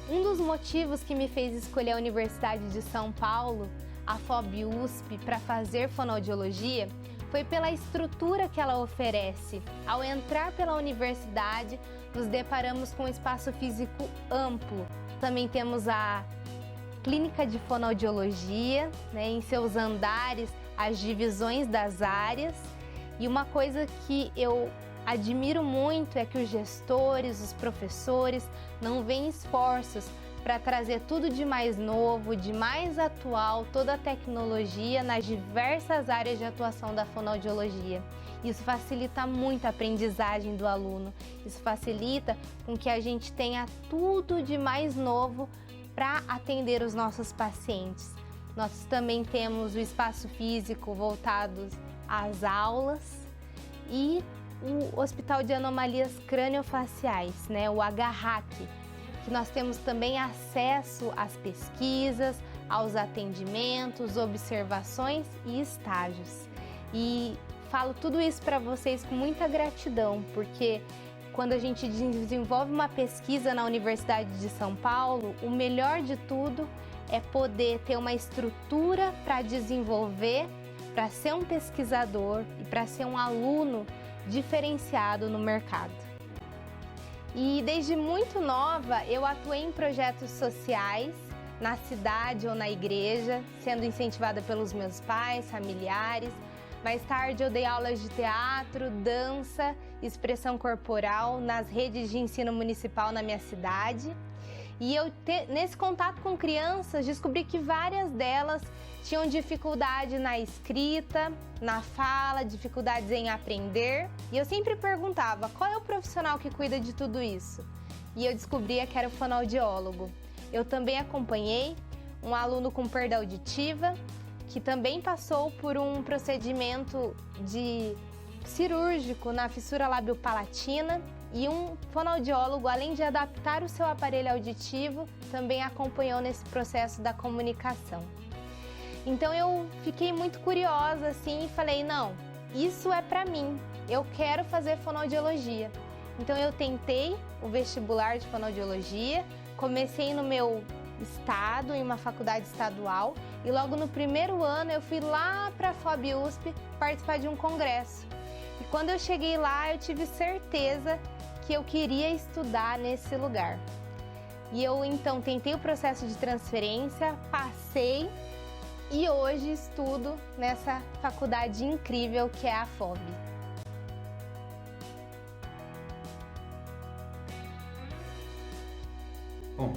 Um dos motivos que me fez escolher a Universidade de São Paulo, a FOB-USP, para fazer fonoaudiologia foi pela estrutura que ela oferece. Ao entrar pela universidade, nos deparamos com um espaço físico amplo. Também temos a clínica de fonoaudiologia, em seus andares, as divisões das áreas. E uma coisa que eu admiro muito é que os gestores, os professores não veem esforços para trazer tudo de mais novo, de mais atual, toda a tecnologia nas diversas áreas de atuação da fonoaudiologia. Isso facilita muito a aprendizagem do aluno, isso facilita com que a gente tenha tudo de mais novo para atender os nossos pacientes. Nós também temos o espaço físico voltado às aulas e o Hospital de Anomalias Crâniofaciais, o HRAC, que nós temos também acesso às pesquisas, aos atendimentos, observações e estágios. E falo tudo isso para vocês com muita gratidão, porque quando a gente desenvolve uma pesquisa na Universidade de São Paulo, o melhor de tudo é poder ter uma estrutura para desenvolver, para ser um pesquisador e para ser um aluno diferenciado no mercado. E desde muito nova eu atuei em projetos sociais na cidade ou na igreja, sendo incentivada pelos meus pais, familiares. Mais tarde eu dei aulas de teatro, dança, expressão corporal nas redes de ensino municipal na minha cidade. E nesse contato com crianças, descobri que várias delas tinham dificuldade na escrita, na fala, dificuldades em aprender. E eu sempre perguntava, qual é o profissional que cuida de tudo isso? E eu descobria que era o fonoaudiólogo. Eu também acompanhei um aluno com perda auditiva, que também passou por um procedimento cirúrgico na fissura lábio-palatina, e um fonoaudiólogo, além de adaptar o seu aparelho auditivo, também acompanhou nesse processo da comunicação. Então eu fiquei muito curiosa e falei, não, isso é para mim, eu quero fazer fonoaudiologia. Então eu tentei o vestibular de fonoaudiologia, comecei no meu estado, em uma faculdade estadual, e logo no primeiro ano eu fui lá para a FOB-USP participar de um congresso. E quando eu cheguei lá, eu tive certeza que eu queria estudar nesse lugar. E eu então tentei o processo de transferência, passei e hoje estudo nessa faculdade incrível que é a FOB. Bom,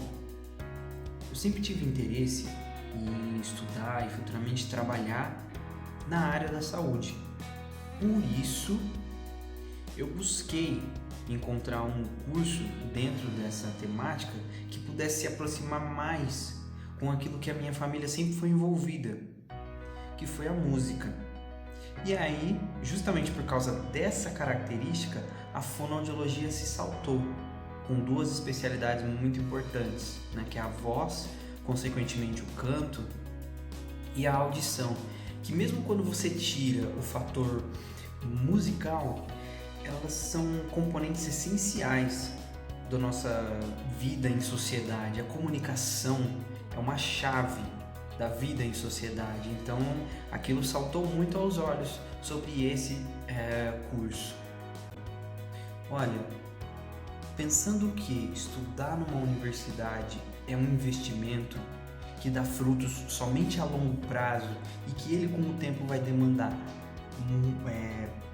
eu sempre tive interesse em estudar e futuramente trabalhar na área da saúde. Por isso, eu busquei encontrar um curso dentro dessa temática que pudesse se aproximar mais com aquilo que a minha família sempre foi envolvida, que foi a música. E aí, justamente por causa dessa característica, a fonoaudiologia se saltou com duas especialidades muito importantes, que é a voz, consequentemente o canto, e a audição, que mesmo quando você tira o fator musical, elas são componentes essenciais da nossa vida em sociedade. A comunicação é uma chave da vida em sociedade, então aquilo saltou muito aos olhos sobre esse curso. Olha, pensando que estudar numa universidade é um investimento que dá frutos somente a longo prazo e que ele com o tempo vai demandar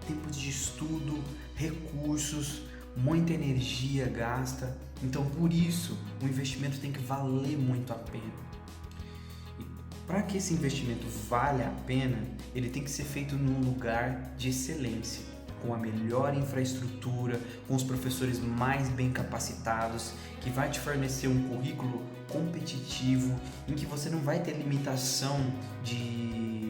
tempo de estudo, recursos, muita energia gasta. Então, por isso, o investimento tem que valer muito a pena. E para que esse investimento valha a pena, ele tem que ser feito num lugar de excelência, com a melhor infraestrutura, com os professores mais bem capacitados, que vai te fornecer um currículo competitivo, em que você não vai ter limitação de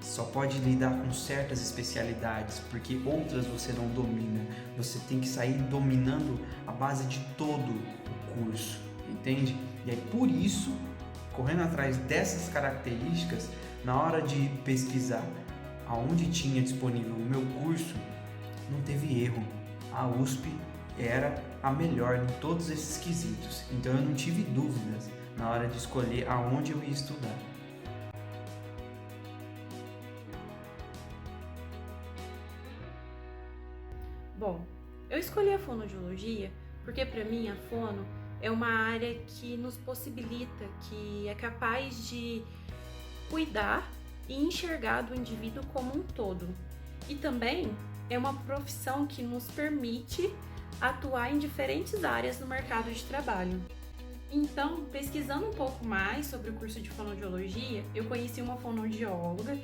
só pode lidar com certas especialidades, porque outras você não domina. Você tem que sair dominando a base de todo o curso, entende? E aí, por isso, correndo atrás dessas características, na hora de pesquisar aonde tinha disponível o meu curso, não teve erro. A USP era a melhor em todos esses quesitos, então eu não tive dúvidas na hora de escolher aonde eu ia estudar. Bom, eu escolhi a fonoaudiologia porque para mim a fono é uma área que nos possibilita, que é capaz de cuidar e enxergar do indivíduo como um todo. E também é uma profissão que nos permite atuar em diferentes áreas no mercado de trabalho. Então, pesquisando um pouco mais sobre o curso de fonoaudiologia, eu conheci uma fonoaudióloga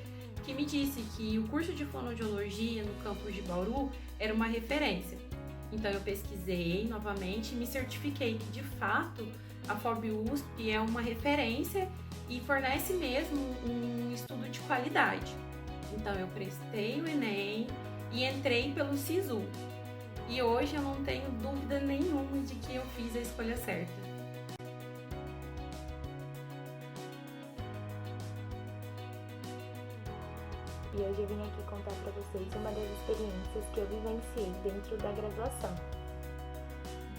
que me disse que o curso de fonoaudiologia no campus de Bauru era uma referência. Então eu pesquisei novamente e me certifiquei que de fato a FOB-USP é uma referência e fornece mesmo um estudo de qualidade. Então eu prestei o Enem e entrei pelo SISU. E hoje eu não tenho dúvida nenhuma de que eu fiz a escolha certa. E hoje eu vim aqui contar para vocês uma das experiências que eu vivenciei dentro da graduação.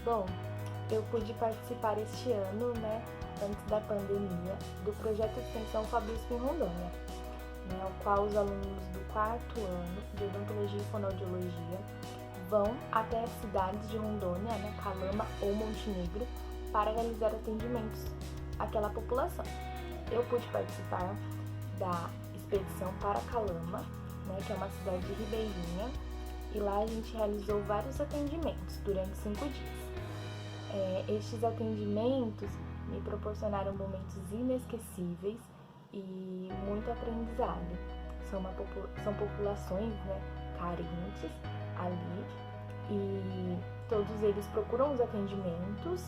Bom, eu pude participar este ano, antes da pandemia, do projeto de extensão FOB-USP em Rondônia, o qual os alunos do 4º ano de Odontologia e Fonoaudiologia vão até as cidades de Rondônia, Calama ou Montenegro, para realizar atendimentos àquela população. Eu pude participar da expedição para Calama, que é uma cidade ribeirinha, e lá a gente realizou vários atendimentos durante 5 dias. Estes atendimentos me proporcionaram momentos inesquecíveis e muito aprendizado. São populações carentes ali e todos eles procuram os atendimentos,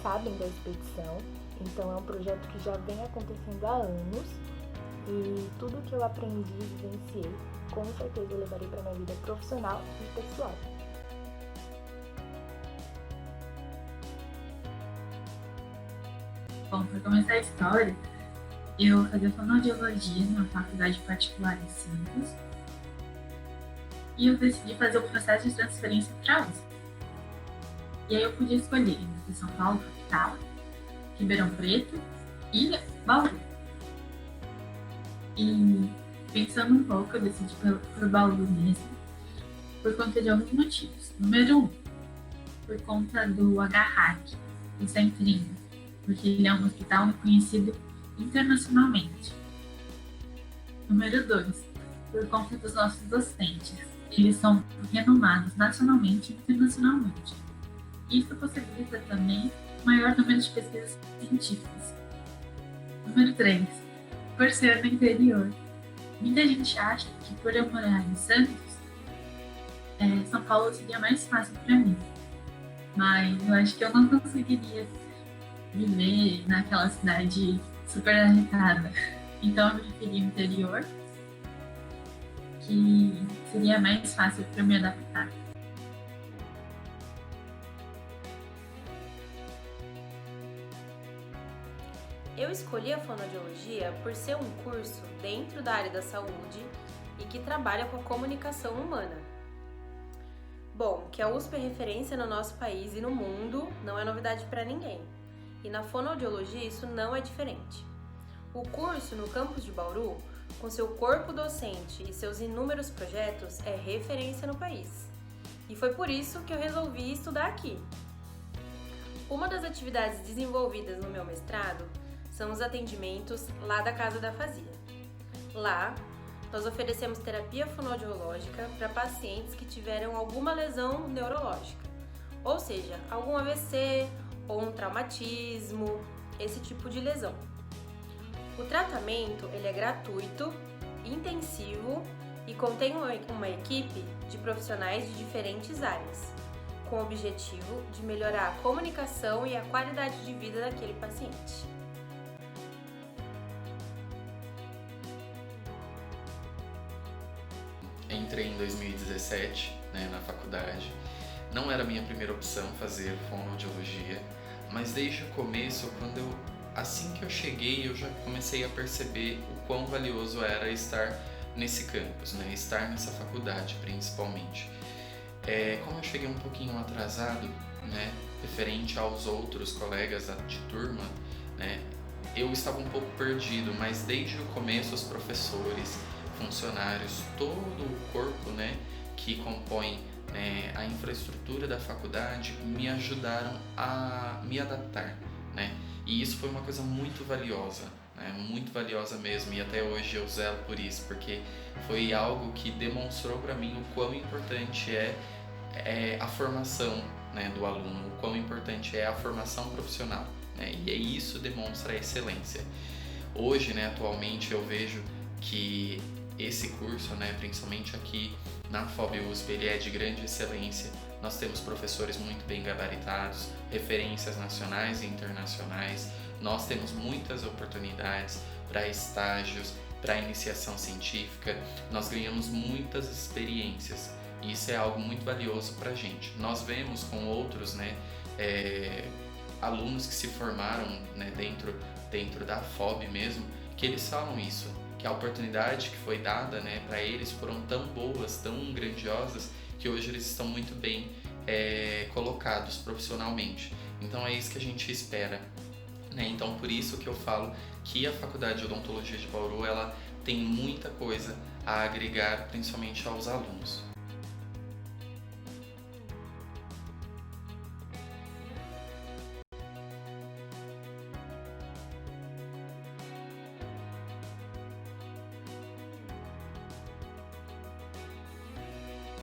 sabem da expedição, então é um projeto que já vem acontecendo há anos. E tudo que eu aprendi e vivenciei, com certeza eu levarei para minha vida profissional e pessoal. Bom, para começar a história, eu fazia fonoaudiologia na faculdade particular em Santos e eu decidi fazer o processo de transferência para a USP. E aí eu podia escolher entre São Paulo, capital, Ribeirão Preto e Bauru. E pensando um pouco, eu decidi por Bauru mesmo, por conta de alguns motivos. Número 1, por conta do HRAC, do Centrinho, porque ele é um hospital reconhecido internacionalmente. Número 2, por conta dos nossos docentes. Eles são renomados nacionalmente e internacionalmente. Isso possibilita também maior número de pesquisas científicas. Número 3, por ser no interior. Muita gente acha que por eu morar em Santos, São Paulo seria mais fácil para mim. Mas eu acho que eu não conseguiria viver naquela cidade super agitada. Então eu preferi o interior, que seria mais fácil para me adaptar. Eu escolhi a fonoaudiologia por ser um curso dentro da área da saúde e que trabalha com a comunicação humana. Bom, que a USP é referência no nosso país e no mundo não é novidade para ninguém. E na fonoaudiologia isso não é diferente. O curso no campus de Bauru, com seu corpo docente e seus inúmeros projetos, é referência no país. E foi por isso que eu resolvi estudar aqui. Uma das atividades desenvolvidas no meu mestrado são os atendimentos lá da Casa da Fazia. Lá, nós oferecemos terapia fonoaudiológica para pacientes que tiveram alguma lesão neurológica, ou seja, algum AVC ou um traumatismo, esse tipo de lesão. O tratamento ele é gratuito, intensivo e contém uma equipe de profissionais de diferentes áreas, com o objetivo de melhorar a comunicação e a qualidade de vida daquele paciente. Entrei em 2017, na faculdade. Não era a minha primeira opção fazer fonoaudiologia, mas desde o começo, assim que eu cheguei, eu já comecei a perceber o quão valioso era estar nesse campus, estar nessa faculdade principalmente. Como eu cheguei um pouquinho atrasado né, referente aos outros colegas de turma, né, eu estava um pouco perdido, mas desde o começo os professores, funcionários, todo o corpo, né, que compõe, né, a infraestrutura da faculdade me ajudaram a me adaptar, né, e isso foi uma coisa muito valiosa, né, muito valiosa mesmo, e até hoje eu zelo por isso, porque foi algo que demonstrou para mim o quão importante é a formação, né, do aluno, o quão importante é a formação profissional, né, e isso demonstra a excelência. Hoje, né, atualmente eu vejo que esse curso, né, principalmente aqui na FOB USP, ele é de grande excelência. Nós temos professores muito bem gabaritados, referências nacionais e internacionais. Nós temos muitas oportunidades para estágios, para iniciação científica. Nós ganhamos muitas experiências. E isso é algo muito valioso para a gente. Nós vemos com outros, né, alunos que se formaram, né, dentro da FOB mesmo, que eles falam isso, que a oportunidade que foi dada, né, para eles foram tão boas, tão grandiosas, que hoje eles estão muito bem colocados profissionalmente. Então é isso que a gente espera, né? Então por isso que eu falo que a Faculdade de Odontologia de Bauru, ela tem muita coisa a agregar, principalmente aos alunos.